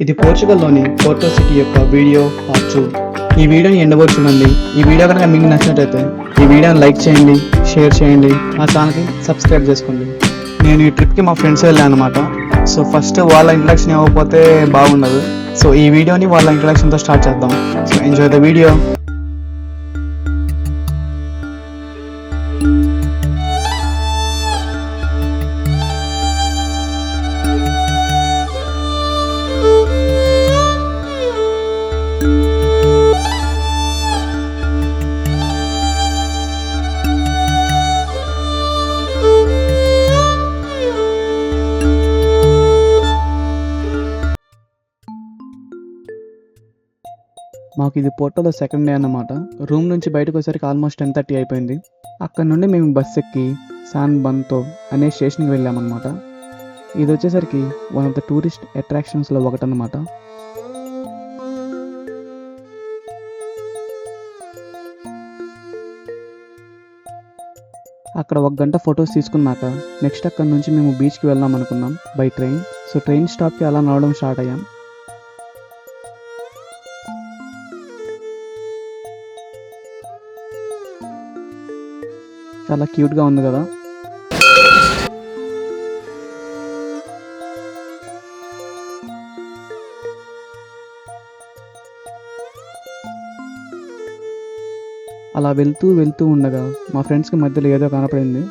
ఇది పోర్చుగల్లోని Porto city యొక్క video part 2. ఈ వీడియోని ఎండవరకు చూడండి. ఈ వీడియో కనుక మీకు నచ్చినట్లయితే ఈ వీడియోని లైక్ చేయండి, షేర్ చేయండి, మా ఛానల్కి సబ్స్క్రైబ్ చేసుకోండి. నేను ఈ ట్రిప్కి మా ఫ్రెండ్స్ వెళ్ళాను అనమాట. సో ఫస్ట్ వాళ్ళ ఇంట్రడక్షన్ ఇవ్వకపోతే బాగుండదు. సో ఈ వీడియోని వాళ్ళ ఇంట్రడక్షన్తో స్టార్ట్ చేద్దాం. So enjoy the video. మాకు ఇది పోర్టోలో సెకండ్ డే అన్నమాట. రూమ్ నుంచి బయటకు వచ్చేసరికి ఆల్మోస్ట్ 10:30 అయిపోయింది. అక్కడ నుండి మేము బస్ ఎక్కి శాన్ బంతో అనే స్టేషన్కి వెళ్ళామన్నమాట. ఇది వచ్చేసరికి వన్ ఆఫ్ ద టూరిస్ట్ అట్రాక్షన్స్లో ఒకటన్నమాట. అక్కడ 1 గంట ఫొటోస్ తీసుకున్నాక నెక్స్ట్ అక్కడ నుంచి మేము బీచ్కి వెళ్దాం అనుకున్నాం బై ట్రైన్. సో ట్రైన్ స్టాప్కి అలా నడవడం స్టార్ట్ అయ్యాం. చాలా క్యూట్గా ఉంది కదా. అలా వెళ్తూ ఉండగా మా ఫ్రెండ్స్కి మధ్యలో ఏదో కనపడింది.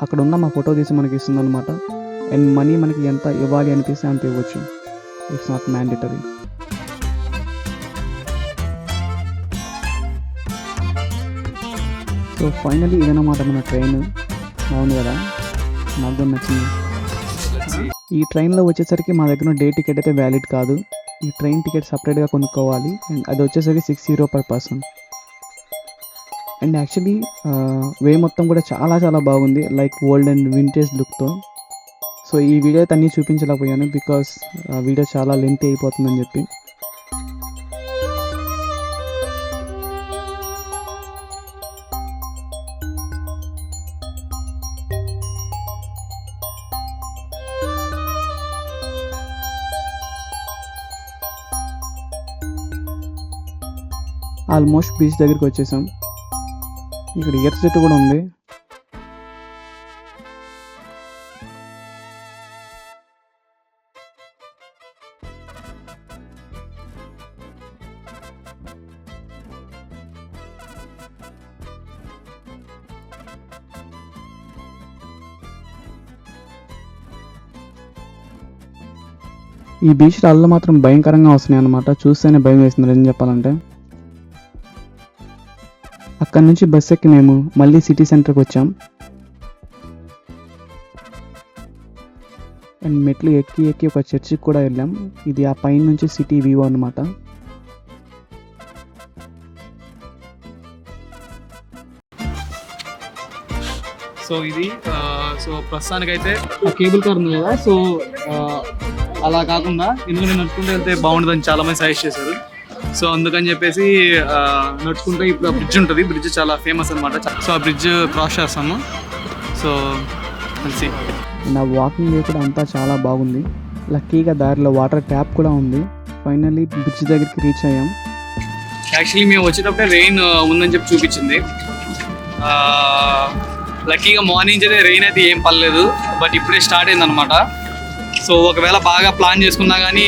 అక్కడ ఉన్న మా ఫోటో తీసి మనకి ఇస్తుంది అనమాట. అండ్ మనీ మనకి ఎంత ఇవ్వాలి అనిపిస్తే అంత ఇవ్వచ్చు. It's not mandatory. So finally ఇదన్నమాట మన ట్రైన్. బాగుంది కదా, నాకు కూడా నచ్చింది. ఈ ట్రైన్లో వచ్చేసరికి మా దగ్గర డే టికెట్ అయితే వ్యాలిడ్ కాదు. ఈ ట్రైన్ టికెట్ సపరేట్గా కొనుక్కోవాలి. అండ్ అది వచ్చేసరికి 6 euro per person. And actually way మొత్తం కూడా చాలా బాగుంది, లైక్ ఓల్డ్ అండ్ వింటేజ్ లుక్తో. సో ఈ వీడియో అయితే అన్నీ చూపించలేకపోయాను బికాస్ వీడియో చాలా లెంత్ అయిపోతుందని చెప్పి. ఆల్మోస్ట్ బీచ్ దగ్గరికి వచ్చేసాం. ఇక్కడ ఈత చెట్టు కూడా ఉంది. ఈ బీచ్లో అల్ల మాత్రం భయంకరంగా వస్తున్నాయి అన్నమాట. చూస్తేనే భయం వేస్తుంది ఏం చెప్పాలంటే. అక్కడ నుంచి బస్ ఎక్కి మేము మళ్ళీ సిటీ సెంటర్కి వచ్చాం. అండ్ మెట్లు ఎక్కి ఒక చర్చికి కూడా వెళ్ళాం. ఇది ఆ పైన నుంచి సిటీ వ్యూ అన్నమాట. సో ఇది ప్రస్తుతానికైతే కేబుల్ కార్ ఉంది కదా. సో అలా కాకుండా ఎందుకంటే నడుచుకుంటూ వెళ్తే బాగుంటుందని చాలామంది సజెస్ట్ చేశారు. సో అందుకని చెప్పేసి నడుచుకుంటే ఇప్పుడు ఆ బ్రిడ్జ్ ఉంటుంది. బ్రిడ్జ్ చాలా ఫేమస్ అనమాట. సో ఆ బ్రిడ్జ్ క్రాస్ చేస్తాము. సో కలిసి నా వాకింగ్ వే కూడా అంతా చాలా బాగుంది. లక్కీగా దారిలో వాటర్ ట్యాప్ కూడా ఉంది. ఫైనల్లీ బ్రిడ్జ్ దగ్గరికి రీచ్ అయ్యాం. యాక్చువల్లీ మేము వచ్చేటప్పుడే రెయిన్ ఉందని చెప్పి చూపించింది. లక్కీగా మార్నింగ్ అయితే రెయిన్ అయితే ఏం పర్లేదు, బట్ ఇప్పుడే స్టార్ట్ అయింది అనమాట. సో ఒకవేళ బాగా ప్లాన్ చేసుకున్నా కానీ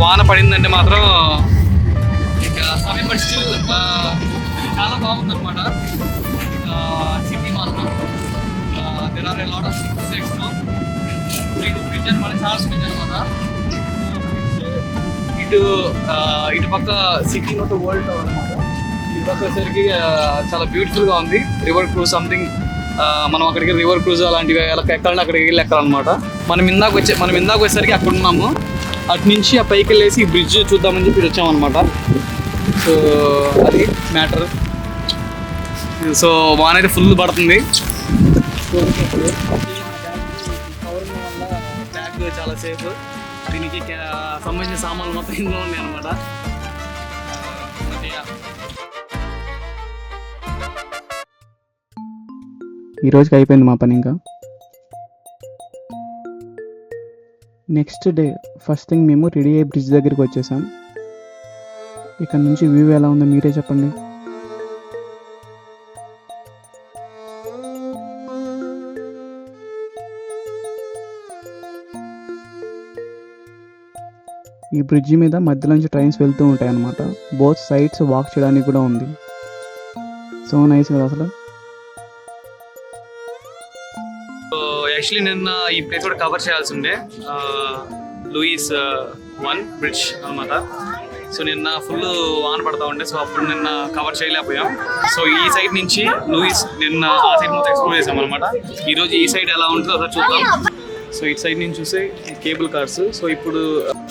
వాన పడిందంటే మాత్రం బట్ స్టిల్ చాలా బాగుంది అనమాట సిటీ మాత్రం. There are a lot of sights. Bridge అనమాట, చార్ల్స్ బ్రిడ్జ్ అనమాట. ఇటు పక్క సిటీ నోట్ వరల్డ్ టవర్ అనమాట. ఇటు పక్క వచ్చేసరికి చాలా బ్యూటిఫుల్గా ఉంది. River cruise something. మనం అక్కడికి రివర్ క్రూజ్ అలాంటివి ఎక్కాలంటే అక్కడికి వెళ్ళి ఎక్కాలన్నమాట. మనం ఇందాక వచ్చేసరికి అక్కడ ఉన్నాము. అటు నుంచి ఆ పైకి వెళ్ళేసి బ్రిడ్జ్ చూద్దామని చెప్పి వచ్చామన్నమాట. సో అది మ్యాటర్. సో వాన అయితే ఫుల్ పడుతుంది. బ్యాగ్ చాలా సేఫ్. దీనికి సంబంధించిన సామాన్లు మొత్తం ఇందులో ఉన్నాయి అనమాట. ఈ రోజుకి అయిపోయింది మా పని. ఇంకా నెక్స్ట్ డే ఫస్ట్ థింగ్ మేము రెడీ అయ్యే బ్రిడ్జ్ దగ్గరికి వచ్చేసాం. ఇక్కడ నుంచి వ్యూ ఎలా ఉందో మీరే చెప్పండి. ఈ బ్రిడ్జి మీద మధ్యలోంచి ట్రైన్స్ వెళ్తూ ఉంటాయి అన్నమాట. బోత్ సైడ్స్ వాక్ చేయడానికి కూడా ఉంది. సో నైస్ కదా అసలు. యాక్చువల్లీ నిన్న ఈ ప్లేస్ కూడా కవర్ చేయాల్సి ఉండే, లూయిస్ 1 బ్రిడ్జ్ అనమాట. సో నిన్న ఫుల్ వాన పడతా ఉండే, సో అప్పుడు నిన్న కవర్ చేయలేకపోయాం. సో ఈ సైడ్ నుంచి లూయిస్ నిన్న ఆ సైడ్ మొత్తం ఎక్స్ప్లోర్ చేసాం అనమాట. ఈరోజు ఈ సైడ్ ఎలా ఉంటుందో ఒకసారి చూద్దాం. సో ఇటు సైడ్ నుంచి చూస్తే కేబుల్ కార్స్. సో ఇప్పుడు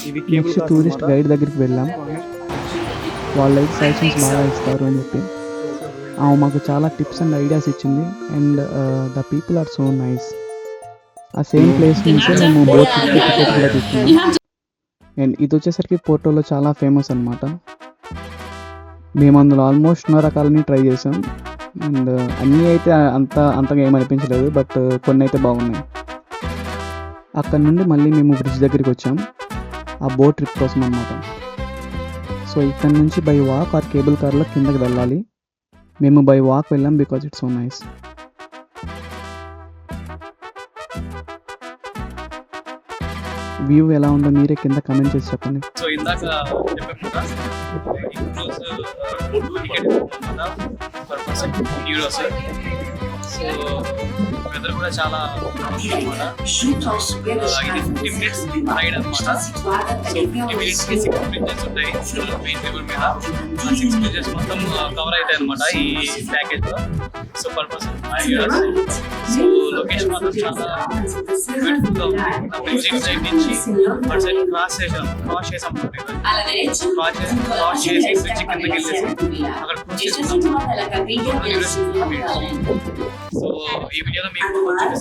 ఇది కేబుల్ నెక్స్ట్ టూరిస్ట్ గైడ్ దగ్గరికి వెళ్ళాం. వాళ్ళైతే సజెషన్స్ బాగా ఇస్తారు అని చెప్పి ఆమె మాకు చాలా టిప్స్ అండ్ ఐడియాస్ ఇచ్చింది. And the people are so nice. ఆ సేమ్ ప్లేస్ నుంచి మేము బోట్ టికెట్ కూడా తీసుకున్నాం. అండ్ ఇది వచ్చేసరికి పోర్టోలో చాలా ఫేమస్ అనమాట. మేము అందులో ఆల్మోస్ట్ 100 రకాలని ట్రై చేసాం. అండ్ అన్నీ అయితే అంతగా ఏమనిపించలేదు, బట్ కొన్ని అయితే బాగున్నాయి. అక్కడ నుండి మళ్ళీ మేము బ్రిడ్జ్ దగ్గరికి వచ్చాం ఆ బోట్ ట్రిప్ కోసం అనమాట. సో ఇక్కడ నుంచి బై వాక్ ఆర్ కేబుల్ కార్లో కిందకి వెళ్ళాలి. మేము బై వాక్ వెళ్ళాం because it's so nice. View ఎలా ఉందో మీరే కింద కమెంట్ చేసి చెప్పండి. సో ఇందాక €2 సో వెదర్ కూడా చాలా అనమాట. ఇది 50 minutes రైడ్ అనమాట. సో 50 minutes కి 6 bridges ఉంటాయి మెయిన్ రివర్ మీద. 6 bridges మొత్తం కవర్ అవుతాయి అనమాట ఈ ప్యాకేజ్ లో. So per person €5. So location మాత్రం చాలా బ్యూటిఫుల్ గా ఉంది. బ్రిడ్జ్ సైడ్ నుంచి అటు సైడ్ క్రాస్ చేసాం క్రాస్ చేసి బ్రిడ్జ్ కిందకి వెళ్ళేసి అక్కడ క్రాస్ చేసుకున్నాం. సో ఈ వీడియోలో మీకు చూపిస్తాం.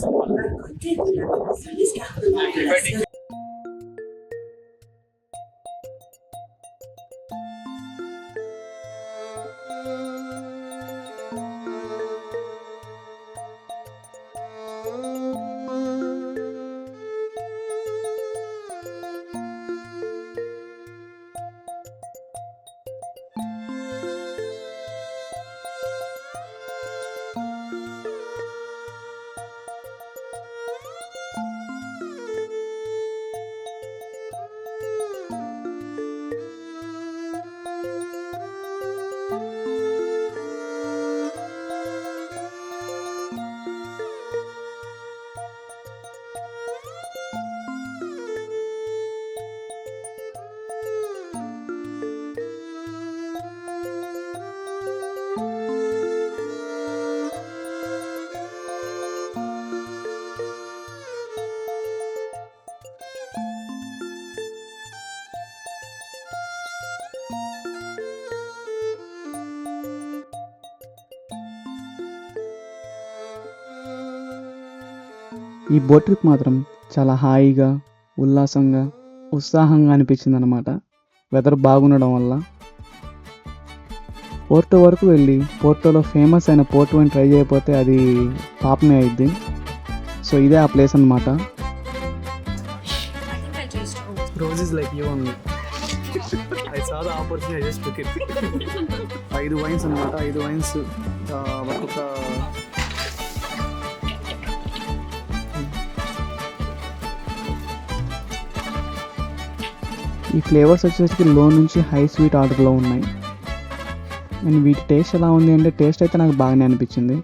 ఈ బోట్ ట్రిప్ మాత్రం చాలా హాయిగా, ఉల్లాసంగా, ఉత్సాహంగా అనిపించింది అనమాట. వెదర్ బాగుండడం వల్ల పోర్టో వరకు వెళ్ళి పోర్టోలో ఫేమస్ అయిన పోర్ట్ వైన్ ట్రై చేయకపోతే అది పాపమే అయింది. సో ఇదే ఆ ప్లేస్ అనమాట. Roses like you only. I saw the opportunity, I just took it. 5 wines అనమాట. 5 వైన్స్ ఒక్కొక్క ఈ ఫ్లేవర్స్ వచ్చేసరికి లో నుంచి హై స్వీట్ ఆర్డర్లో ఉన్నాయి. అండ్ వీటి టేస్ట్ ఎలా ఉంది అంటే టేస్ట్ అయితే నాకు బాగానే అనిపించింది.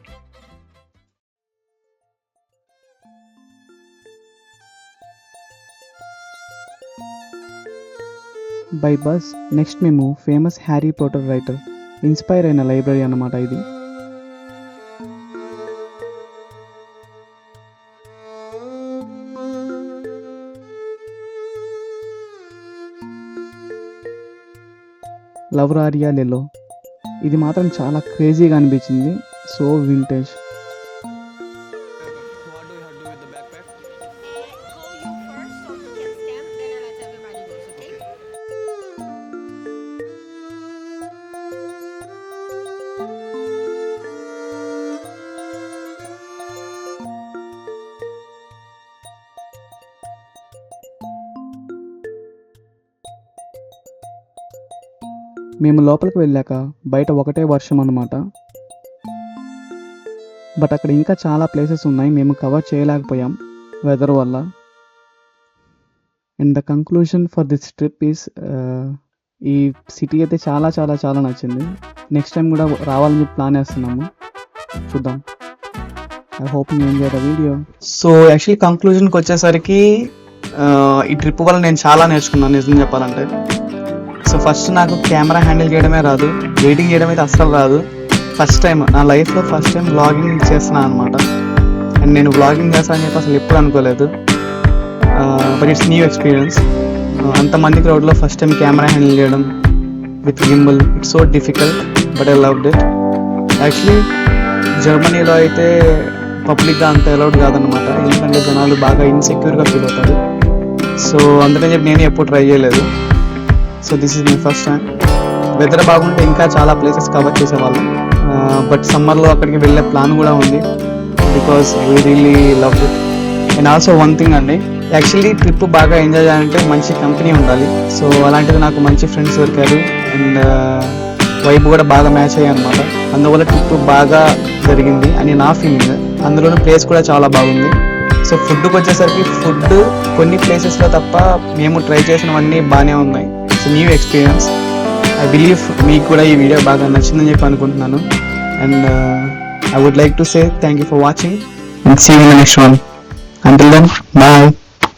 బై బస్ నెక్స్ట్ మేము famous Harry Potter writer inspire అయిన లైబ్రరీ అన్నమాట ఇది. లవ్రారియా లెలో ఇది మాత్రం చాలా క్రేజీగా అనిపించింది. So vintage. What do you have to do with the backpack? Call you first so you can scan, then I let everybody goes, okay? మేము లోపలికి వెళ్ళాక బయట ఒకటే వర్షం అన్నమాట. బట్ అక్కడ ఇంకా చాలా ప్లేసెస్ ఉన్నాయి, మేము కవర్ చేయలేకపోయాం వెదర్ వల్ల. And the conclusion for this trip is ఈ సిటీ అయితే చాలా చాలా చాలా నచ్చింది. నెక్స్ట్ టైం కూడా రావాలని ప్లాన్ వేస్తున్నాము, చూద్దాం. I hope you enjoy the video. So actually కంక్లూజన్కి వచ్చేసరికి ఈ ట్రిప్ వల్ల నేను చాలా నేర్చుకున్నాను నిజం చెప్పాలంటే. సో ఫస్ట్ నాకు కెమెరా హ్యాండిల్ చేయడమే రాదు, ఎడిటింగ్ చేయడం అయితే అస్సలు రాదు. ఫస్ట్ టైం నా లైఫ్లో ఫస్ట్ టైం వ్లాగింగ్ చేస్తున్నాను అనమాట. అండ్ నేను వ్లాగింగ్ చేస్తానని చెప్పి అసలు ఎప్పుడు అనుకోలేదు. But it's new experience. అంతమంది క్రౌడ్లో ఫస్ట్ టైం కెమెరా హ్యాండిల్ చేయడం with gimbal, it's so difficult but I loved it. Actually జర్మనీలో అయితే పబ్లిక్గా అంత అలౌడ్ కాదనమాట, ఎందుకంటే జనాలు బాగా ఇన్సెక్యూర్గా ఫీల్ అవుతారు. సో అందుకని చెప్పి నేను ఎప్పుడు ట్రై చేయలేదు. So this is my first time. Weather బాగుంటే ఇంకా చాలా ప్లేసెస్ కవర్ చేసేవాళ్ళం. బట్ సమ్మర్లో అక్కడికి వెళ్ళే ప్లాన్ కూడా ఉంది, because we really love it. And also one thing అండి, యాక్చువల్లీ ట్రిప్ బాగా ఎంజాయ్ చేయాలంటే మంచి కంపెనీ ఉండాలి. సో అలాంటిది నాకు మంచి ఫ్రెండ్స్ దొరికారు అండ్ వైబ్ కూడా బాగా మ్యాచ్ అయ్యాయి అనమాట. అందువల్ల ట్రిప్ బాగా జరిగింది అని నా ఫీలింగ్. అందులోనూ ప్లేస్ కూడా చాలా బాగుంది. సో ఫుడ్కి వచ్చేసరికి ఫుడ్ కొన్ని ప్లేసెస్లో తప్ప మేము ట్రై చేసినవన్నీ బాగానే ఉన్నాయి. So new experience. I believe మీకు కూడా ఈ వీడియో బాగా నచ్చిందని చెప్పి అనుకుంటున్నాను. And I would like to say thank you for watching and see you in the next one. Until then, bye.